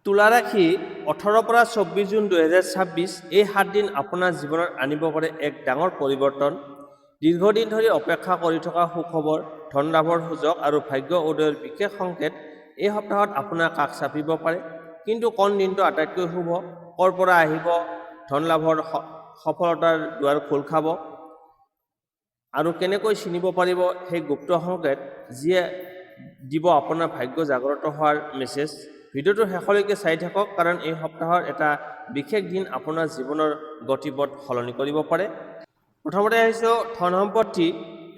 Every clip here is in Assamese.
তুলা ৰাশি 18 পৰা 24 জুন 2026 এই 7 দিন আপোনাৰ জীৱনত আনিব পাৰে এক ডাঙৰ পৰিৱৰ্তন। দীৰ্ঘদিন ধৰি অপেক্ষা কৰি থকা সুখবৰ, ধন লাভৰ সুযোগ আৰু ভাগ্য উদয়ৰ বিশেষ সংকেত এই সপ্তাহত আপোনাৰ কাষ চাপিব পাৰে। কিন্তু কোন দিনটো আটাইতকৈ শুভ, ক'ৰ পৰা আহিব ধন লাভৰ সফলতাৰ দুৱাৰ খোল খাব আৰু কেনেকৈ চিনিব পাৰিব সেই গুপ্ত সংকেত যিয়ে দিব আপোনাৰ ভাগ্য জাগ্ৰত হোৱাৰ মেছেজ। ভিডিঅ'টো শেষলৈকে চাই থাকক, কাৰণ এই সপ্তাহৰ এটা বিশেষ দিন আপোনাৰ জীৱনৰ গতিপথ সলনি কৰিব পাৰে। প্ৰথমতে আহিছোঁ ধন সম্পত্তি।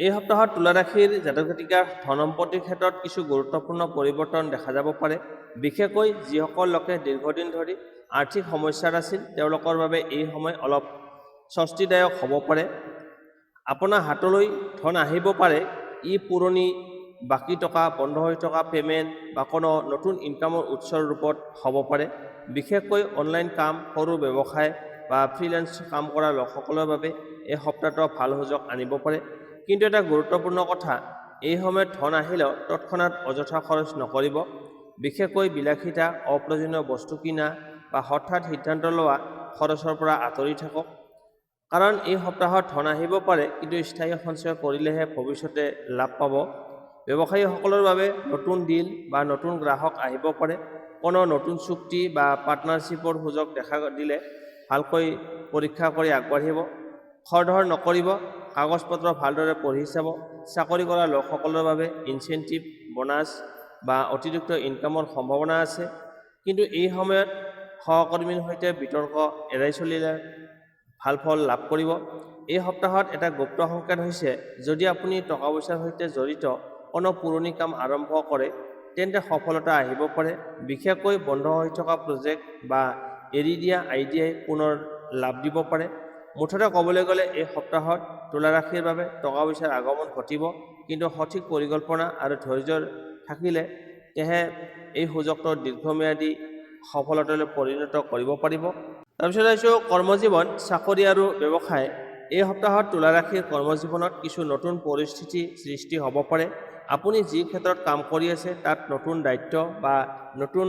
এই সপ্তাহত তুলা ৰাশিৰ জাতক জাতিকাৰ ধন সম্পত্তিৰ ক্ষেত্ৰত কিছু গুৰুত্বপূৰ্ণ পৰিৱৰ্তন দেখা যাব পাৰে। বিশেষকৈ যিসকল লোকে দীৰ্ঘদিন ধৰি আৰ্থিক সমস্যাত আছিল, তেওঁলোকৰ বাবে এই সময় অলপ স্বস্তিদায়ক হ'ব পাৰে। আপোনাৰ হাতলৈ ধন আহিব পাৰে। ই পুৰণি বাকী টকা, বন্ধ হৈ থকা পে'মেণ্ট বা কোনো নতুন ইনকামৰ উৎসৰ ৰূপত হ'ব পাৰে। বিশেষকৈ অনলাইন কাম, সৰু ব্যৱসায় বা ফ্ৰিলেন্স কাম কৰা লোকসকলৰ বাবে এই সপ্তাহটো ভাল সুযোগ আনিব পাৰে। কিন্তু এটা গুৰুত্বপূৰ্ণ কথা, এই সময়ত ধন আহিলেও তৎক্ষণাত অযথা খৰচ নকৰিব। বিশেষকৈ বিলাসিতা, অপ্ৰয়োজনীয় বস্তু কিনা বা হঠাৎ সিদ্ধান্ত লোৱা খৰচৰ পৰা আঁতৰি থাকক। কাৰণ এই সপ্তাহত ধন আহিব পাৰে, কিন্তু স্থায়ী সঞ্চয় কৰিলেহে ভৱিষ্যতে লাভ পাব। ব্যৱসায়ীসকলৰ বাবে নতুন ডিল বা নতুন গ্ৰাহক আহিব পাৰে। কোনো নতুন চুক্তি বা পাৰ্টনাৰশ্বিপৰ সুযোগ দেখা দিলে ভালকৈ পৰীক্ষা কৰি আগবাঢ়িব। খৰধৰ নকৰিব, কাগজ-পত্ৰ ভালদৰে পঢ়ি চাব। চাকৰি কৰা লোকসকলৰ বাবে ইনচেণ্টিভ, বোনাছ বা অতিৰিক্ত ইনকামৰ সম্ভাৱনা আছে। কিন্তু এই সময়ত সহকৰ্মীৰ সৈতে বিতৰ্ক এৰাই চলিলে ভাল ফল লাভ কৰিব। এই সপ্তাহত এটা গুপ্ত সংকেত হৈছে, যদি আপুনি টকা পইচাৰ সৈতে জড়িত কোনো পুৰণি কাম আৰম্ভ কৰে, তেন্তে সফলতা আহিব পাৰে। বিশেষকৈ বন্ধ হৈ থকা প্ৰজেক্ট বা এৰি দিয়া আইডিয়াই পুনৰ লাভ দিব পাৰে। মুঠতে ক'বলৈ গ'লে এই সপ্তাহত তুলা ৰাশিৰ বাবে টকা পইচাৰ আগমন ঘটিব, কিন্তু সঠিক পৰিকল্পনা আৰু ধৈৰ্য্য থাকিলে তেহে এই সুযোগটো দীৰ্ঘম্যাদী সফলতালৈ পৰিণত কৰিব পাৰিব। তাৰপিছত আহিছোঁ কৰ্মজীৱন, চাকৰি আৰু ব্যৱসায়। এই সপ্তাহত তুলা ৰাশিৰ কৰ্মজীৱনত কিছু নতুন পৰিস্থিতি সৃষ্টি হ'ব পাৰে। আপুনি যি ক্ষেত্ৰত কাম কৰি আছে তাত নতুন দায়িত্ব বা নতুন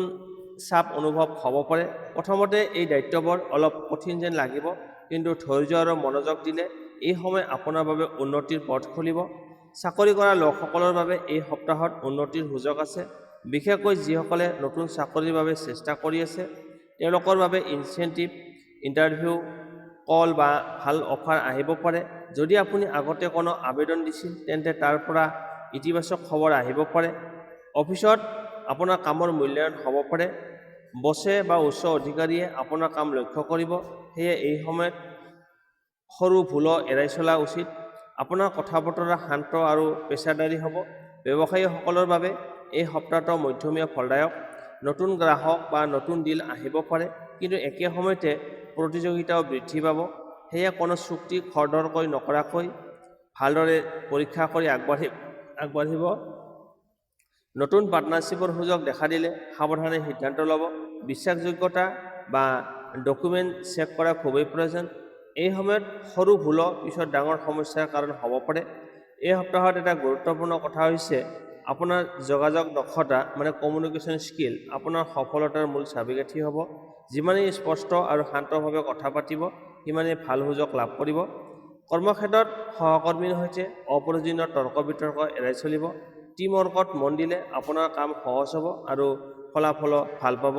চাপ অনুভৱ হ'ব পাৰে। প্ৰথমতে এই দায়িত্ববোৰ অলপ কঠিন যেন লাগিব, কিন্তু ধৈৰ্য আৰু মনোযোগ দিলে এই সময় আপোনাৰ বাবে উন্নতিৰ পথ খুলিব। চাকৰি কৰা লোকসকলৰ বাবে এই সপ্তাহত উন্নতিৰ সুযোগ আছে। বিশেষকৈ যিসকলে নতুন চাকৰিৰ বাবে চেষ্টা কৰি আছে, তেওঁলোকৰ বাবে ইনচেণ্টিভ, ইণ্টাৰভিউ কল বা ভাল অফাৰ আহিব পাৰে। যদি আপুনি আগতে কোনো আবেদন দিছিল, তেন্তে তাৰ পৰা ইতিবাচক খবৰ আহিব পাৰে। অফিচত আপোনাৰ কামৰ মূল্যায়ন হ'ব পাৰে। বছে বা উচ্চ অধিকাৰীয়ে আপোনাৰ কাম লক্ষ্য কৰিব। সেয়ে এই সময়ত সৰু ভুলো এৰাই চলা উচিত। আপোনাৰ কথা বতৰা শান্ত আৰু পেচাদাৰী হ'ব। ব্যৱসায়ীসকলৰ বাবে এই সপ্তাহটো মধ্যমীয়া ফলদায়ক। নতুন গ্ৰাহক বা নতুন ডিল আহিব পাৰে, কিন্তু একে সময়তে প্ৰতিযোগিতাও বৃদ্ধি পাব। সেয়ে কোনো চুক্তি খৰধৰকৈ নকৰাকৈ ভালদৰে পৰীক্ষা কৰি আগবাঢ়িব। নতুন পাৰ্টনাৰশ্বিপৰ সুযোগ দেখা দিলে সাৱধানে সিদ্ধান্ত ল'ব। বিশ্বাসযোগ্যতা বা ডকুমেণ্ট চেক কৰা খুবেই প্ৰয়োজন। এই সময়ত সৰু ভুলো পিছত ডাঙৰ সমস্যাৰ কাৰণ হ'ব পাৰে। এই সপ্তাহত এটা গুৰুত্বপূৰ্ণ কথা হৈছে, আপোনাৰ যোগাযোগ দক্ষতা মানে কমিউনিকেশ্যন স্কিল আপোনাৰ সফলতাৰ মূল চাবিকাঠি হ'ব। যিমানেই স্পষ্ট আৰু শান্তভাৱে কথা পাতিব, সিমানেই ভাল সুযোগ লাভ কৰিব। কৰ্মক্ষেত্ৰত সহকৰ্মীৰ সৈতে অপ্ৰয়োজনীয় তৰ্ক বিতৰ্ক এৰাই চলিব। টিম ৱৰ্কত মন দিলে আপোনাৰ কাম সহজ হ'ব আৰু ফলাফলো ভাল পাব।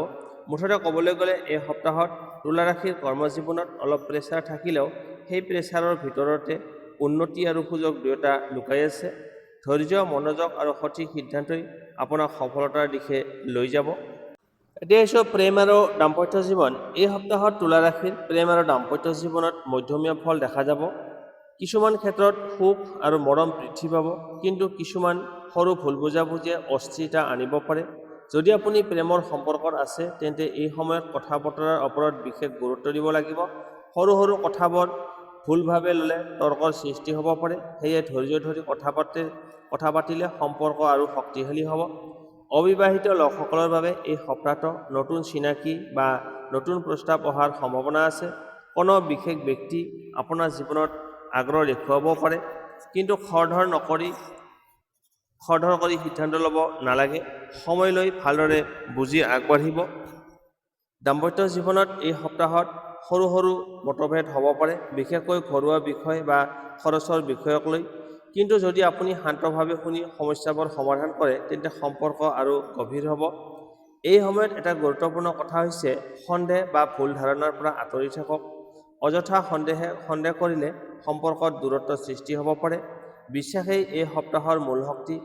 মুঠতে ক'বলৈ গ'লে এই সপ্তাহত তুলা ৰাশিৰ কৰ্মজীৱনত অলপ প্ৰেছাৰ থাকিলেও সেই প্ৰেছাৰৰ ভিতৰতে উন্নতি আৰু সুযোগ দুয়োটা লুকাই আছে। ধৈৰ্য, মনোযোগ আৰু সঠিক সিদ্ধান্তই আপোনাক সফলতাৰ দিশে লৈ যাব। এতিয়া আহিছোঁ প্ৰেম আৰু দাম্পত্য জীৱন। এই সপ্তাহত তুলা ৰাশিৰ প্ৰেম আৰু দাম্পত্য জীৱনত মধ্যমীয়া ফল দেখা যাব। কিছুমান ক্ষেত্ৰত সুখ আৰু মৰম বৃদ্ধি পাব, কিন্তু কিছুমান সৰু ভুল বুজাবুজিয়ে অস্থিৰতা আনিব পাৰে। যদি আপুনি প্ৰেমৰ সম্পৰ্কত আছে, তেন্তে এই সময়ত কথা বতৰাৰ ওপৰত বিশেষ গুৰুত্ব দিব লাগিব। সৰু সৰু কথাবোৰ ভুলভাৱে ল'লে তৰ্কৰ সৃষ্টি হ'ব পাৰে। সেয়ে ধৈৰ্য ধৰি কথা পাতিলে সম্পৰ্ক আৰু শক্তিশালী হ'ব। অবিবাহিত লোকসকলৰ বাবে এই সপ্তাহটো নতুন চিনাকি বা নতুন প্ৰস্তাৱ অহাৰ সম্ভাৱনা আছে। কোনো বিশেষ ব্যক্তি আপোনাৰ জীৱনত আগ্ৰহ দেখুৱাব পাৰে, কিন্তু খৰধৰ কৰি সিদ্ধান্ত ল'ব নালাগে। সময় লৈ ভালদৰে বুজি আগবাঢ়িব। দাম্পত্য জীৱনত এই সপ্তাহত সৰু সৰু মতভেদ হ'ব পাৰে, বিশেষকৈ ঘৰুৱা বিষয় বা খৰচৰ বিষয়ক লৈ। কিন্তু যদি আপুনি শান্তভাৱে শুনি সমস্যাবোৰ সমাধান কৰে, তেন্তে সম্পৰ্ক আৰু গভীৰ হ'ব। এই সময়ত এটা গুৰুত্বপূৰ্ণ কথা হৈছে সন্দেহ বা ভুল ধাৰণাৰ পৰা আঁতৰি থাকক। অযথা সন্দেহ কৰিলে সম্পৰ্কত দূৰত্ব সৃষ্টি হ'ব পাৰে। বিশ্বাসেই এই সপ্তাহৰ মূল শক্তি।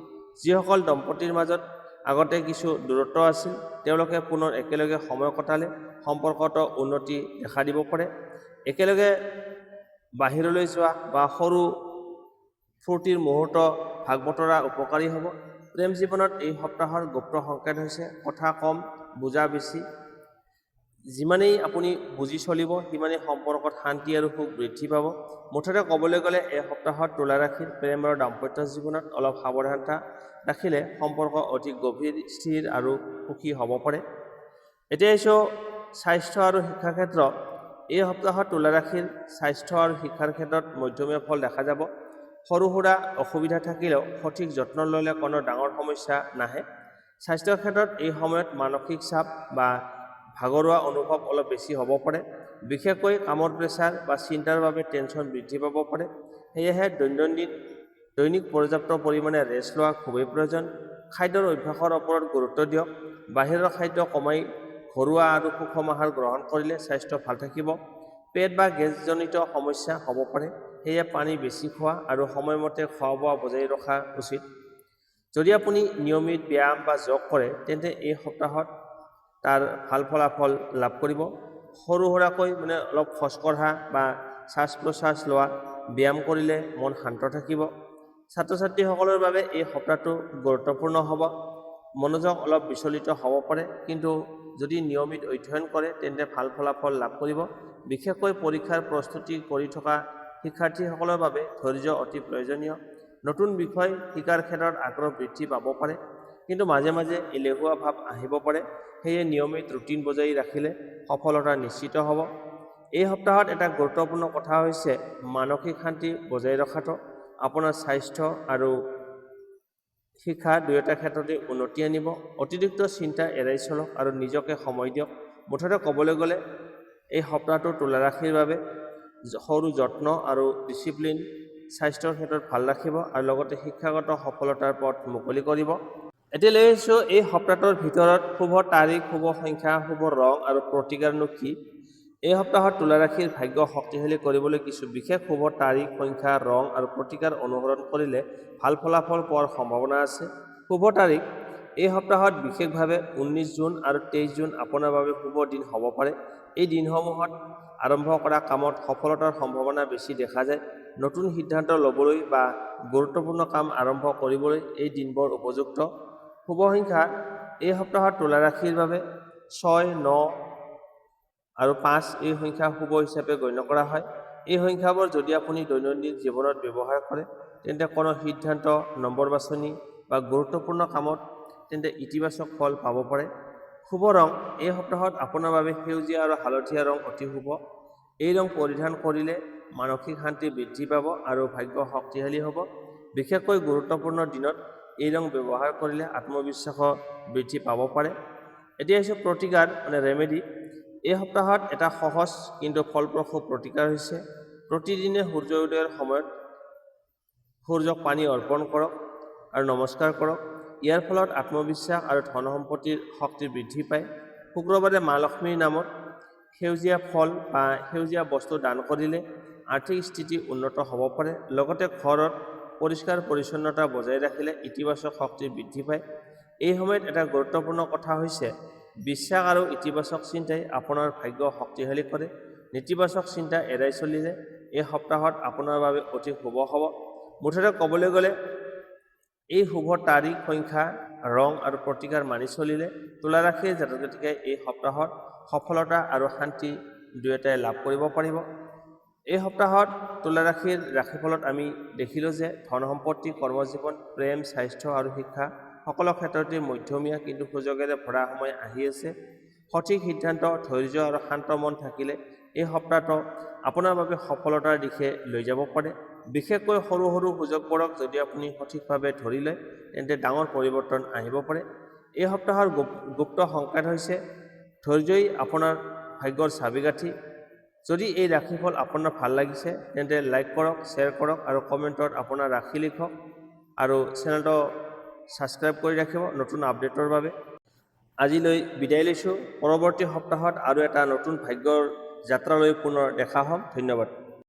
যিসকল দম্পতীৰ মাজত আগতে কিছু দূৰত্ব আছিল, তেওঁলোকে পুনৰ একেলগে সময় কটালে সম্পৰ্কত উন্নতি দেখা দিব পাৰে। একেলগে বাহিৰলৈ যোৱা বা সৰু ফূৰ্তিৰ মুহূৰ্ত ভাগ বতৰা উপকাৰী হ'ব। প্ৰেম জীৱনত এই সপ্তাহৰ গুপ্ত সংকেত হৈছে কথা কম, বুজা বেছি। যিমানেই আপুনি বুজি চলিব, সিমানেই সম্পৰ্কত শান্তি আৰু সুখ বৃদ্ধি পাব। মুঠতে ক'বলৈ গ'লে এই সপ্তাহত তুলা ৰাশিৰ প্ৰেম আৰু দাম্পত্য জীৱনত অলপ সাৱধানতা ৰাখিলে সম্পৰ্ক অধিক গভীৰ, স্থিৰ আৰু সুখী হ'ব পাৰে। এতিয়া আহিছোঁ স্বাস্থ্য আৰু শিক্ষাৰ ক্ষেত্ৰ। এই সপ্তাহত তুলা ৰাশিৰ স্বাস্থ্য আৰু শিক্ষাৰ ক্ষেত্ৰত মধ্যমীয়া ফল দেখা যাব। সৰু সুৰা অসুবিধা থাকিলেও সঠিক যত্ন ল'লে কোনো ডাঙৰ সমস্যা নাহে। স্বাস্থ্যৰ ক্ষেত্ৰত এই সময়ত মানসিক চাপ বা ভাগৰুৱা অনুভৱ অলপ বেছি হ'ব পাৰে। বিশেষকৈ কামৰ প্ৰেছাৰ বা চিন্তাৰ বাবে টেনচন বৃদ্ধি পাব পাৰে। সেয়েহে দৈনিক পৰ্যাপ্ত পৰিমাণে ৰেষ্ট লোৱা খুবেই প্ৰয়োজন। খাদ্যৰ অভ্যাসৰ ওপৰত গুৰুত্ব দিয়ক। বাহিৰৰ খাদ্য কমাই ঘৰুৱা আৰু সুষম আহাৰ গ্ৰহণ কৰিলে স্বাস্থ্য ভাল থাকিব। পেট বা গেছজনিত সমস্যা হ'ব পাৰে, সেয়ে পানী বেছি খোৱা আৰু সময়মতে খোৱা বোৱা বজাই ৰখা উচিত। যদি আপুনি নিয়মিত ব্যায়াম বা যোগ কৰে, তেন্তে এই সপ্তাহত তাৰ ভাল ফলাফল লাভ কৰিব। সৰু সুৰাকৈ অলপ খোজকঢ়া বা শ্বাস প্ৰশ্বাস লোৱা ব্যায়াম কৰিলে মন শান্ত থাকিব। ছাত্ৰ ছাত্ৰীসকলৰ বাবে এই সপ্তাহটো গুৰুত্বপূৰ্ণ হ'ব। মনোযোগ অলপ বিচলিত হ'ব পাৰে, কিন্তু যদি নিয়মিত অধ্যয়ন কৰে তেন্তে ভাল ফলাফল লাভ কৰিব। বিশেষকৈ পৰীক্ষাৰ প্ৰস্তুতি কৰি থকা শিক্ষাৰ্থীসকলৰ বাবে ধৈৰ্য অতি প্ৰয়োজনীয়। নতুন বিষয় শিকাৰ ক্ষেত্ৰত আগ্ৰহ বৃদ্ধি পাব পাৰে, কিন্তু মাজে মাজে এলেহুৱা ভাৱ আহিব পাৰে। সেয়ে নিয়মিত ৰুটিন বজাই ৰাখিলে সফলতা নিশ্চিত হ'ব। এই সপ্তাহত এটা গুৰুত্বপূৰ্ণ কথা হৈছে মানসিক শান্তি বজাই ৰখাটো। আপোনাৰ স্বাস্থ্য আৰু শিক্ষা দুয়োটা ক্ষেত্ৰতে উন্নতি আনিব। অতিৰিক্ত চিন্তা এৰাই চলক আৰু নিজকে সময় দিয়ক। মুঠতে ক'বলৈ গ'লে এই সপ্তাহটো তুলা ৰাশিৰ বাবে সৰু যত্ন আৰু ডিচিপ্লিন স্বাস্থ্যৰ ক্ষেত্ৰত ভাল ৰাখিব আৰু লগতে শিক্ষাগত সফলতাৰ পথ মুকলি কৰিব। এতিয়া লৈ আহিছোঁ এই সপ্তাহটোৰ ভিতৰত শুভ তাৰিখ, শুভ সংখ্যা, শুভ ৰং আৰু প্ৰতিকাৰনো কি। এই সপ্তাহত তুলা ৰাশিৰ ভাগ্য শক্তিশালী কৰিবলৈ কিছু বিশেষ শুভ তাৰিখ, সংখ্যা, ৰং আৰু প্ৰতিকাৰ অনুসৰণ কৰিলে ভাল ফলাফল পোৱাৰ সম্ভাৱনা আছে। শুভ তাৰিখ। এই সপ্তাহত বিশেষভাৱে 19 জুন আৰু 23 জুন আপোনাৰ বাবে শুভ দিন হ'ব পাৰে। এই দিনসমূহত আৰম্ভ কৰা কামত সফলতাৰ সম্ভাৱনা বেছি দেখা যায়। নতুন সিদ্ধান্ত ল'বলৈ বা গুৰুত্বপূৰ্ণ কাম আৰম্ভ কৰিবলৈ এই দিনবোৰ উপযুক্ত। শুভ সংখ্যা। এই সপ্তাহত তুলা ৰাশিৰ বাবে 6, 9 আৰু 5 এই সংখ্যা শুভ হিচাপে গণ্য কৰা হয়। এই সংখ্যাবোৰ যদি আপুনি দৈনন্দিন জীৱনত ব্যৱহাৰ কৰে, তেন্তে কোনো সিদ্ধান্ত, নম্বৰ বাছনি বা গুৰুত্বপূৰ্ণ কামত তেন্তে ইতিবাচক ফল পাব পাৰে। শুভ ৰং। এই সপ্তাহত আপোনাৰ বাবে সেউজীয়া আৰু হালধীয়া ৰং অতি শুভ। এই ৰং পৰিধান কৰিলে মানসিক শান্তি বৃদ্ধি পাব আৰু ভাগ্য শক্তিশালী হ'ব। বিশেষকৈ গুৰুত্বপূৰ্ণ দিনত এই ৰং ব্যৱহাৰ কৰিলে আত্মবিশ্বাস বৃদ্ধি পাব পাৰে। এতিয়া হৈছে প্ৰতিকাৰ ৰেমেডি। এই সপ্তাহত এটা সহজ কিন্তু ফলপ্ৰসূ প্ৰতিকাৰ হৈছে প্ৰতিদিনে সূৰ্য উদয়ৰ সময়ত সূৰ্যক পানী অৰ্পণ কৰক আৰু নমস্কাৰ কৰক। ইয়াৰ ফলত আত্মবিশ্বাস আৰু ধন সম্পত্তিৰ শক্তি বৃদ্ধি পায়। শুক্ৰবাৰে মা লক্ষ্মীৰ নামত সেউজীয়া ফল বা সেউজীয়া বস্তু দান কৰিলে আৰ্থিক স্থিতি উন্নত হ'ব পাৰে। লগতে ঘৰত পৰিষ্কাৰ পৰিচ্ছন্নতা বজাই ৰাখিলে ইতিবাচক শক্তি বৃদ্ধি পায়। এই সময়ত এটা গুৰুত্বপূৰ্ণ কথা হৈছে বিশ্বাস আৰু ইতিবাচক চিন্তাই আপোনাৰ ভাগ্য শক্তিশালী কৰে। নেতিবাচক চিন্তা এৰাই চলিলে এই সপ্তাহত আপোনাৰ বাবে অতি শুভ হ'ব। মুঠতে ক'বলৈ গ'লে এই শুভ তাৰিখ, সংখ্যা, ৰং আৰু প্ৰতিকাৰ মানি চলিলে তুলা ৰাশিৰ জাতক জাতিকাই এই সপ্তাহত সফলতা আৰু শান্তি দুয়োটাই লাভ কৰিব পাৰিব। এই সপ্তাহত তুলা ৰাশিৰ ৰাশিফলত আমি দেখিলোঁ যে ধন সম্পত্তি, কৰ্মজীৱন, প্ৰেম, স্বাস্থ্য আৰু শিক্ষা সকলো ক্ষেত্ৰতে মধ্যমীয়া কিন্তু সুযোগেৰে ভৰা সময় আহি আছে। সঠিক সিদ্ধান্ত, ধৈৰ্য আৰু শান্ত মন থাকিলে এই সপ্তাহটো আপোনাৰ বাবে সফলতাৰ দিশে লৈ যাব পাৰে। বিশেষকৈ সৰু সৰু সুযোগবোৰক যদি আপুনি সঠিকভাৱে ধৰি লয়, তেন্তে ডাঙৰ পৰিৱৰ্তন আহিব পাৰে। এই সপ্তাহৰ গুপ্ত সংকেত হৈছে ধৈৰ্যই আপোনাৰ ভাগ্যৰ চাবিকাঠি। যদি এই ৰাশিফল আপোনাৰ ভাল লাগিছে তেন্তে লাইক কৰক, শ্বেয়াৰ কৰক আৰু কমেণ্টত আপোনাৰ ৰাশি লিখক আৰু চেনেলটো ছাবস্ক্ৰাইব কৰি ৰাখিব নতুন আপডেটৰ বাবে। আজিলৈ বিদায় লৈছোঁ। পৰৱৰ্তী সপ্তাহত আৰু এটা নতুন ভাগ্যৰ যাত্ৰালৈ পুনৰ দেখা হ'ম। ধন্যবাদ।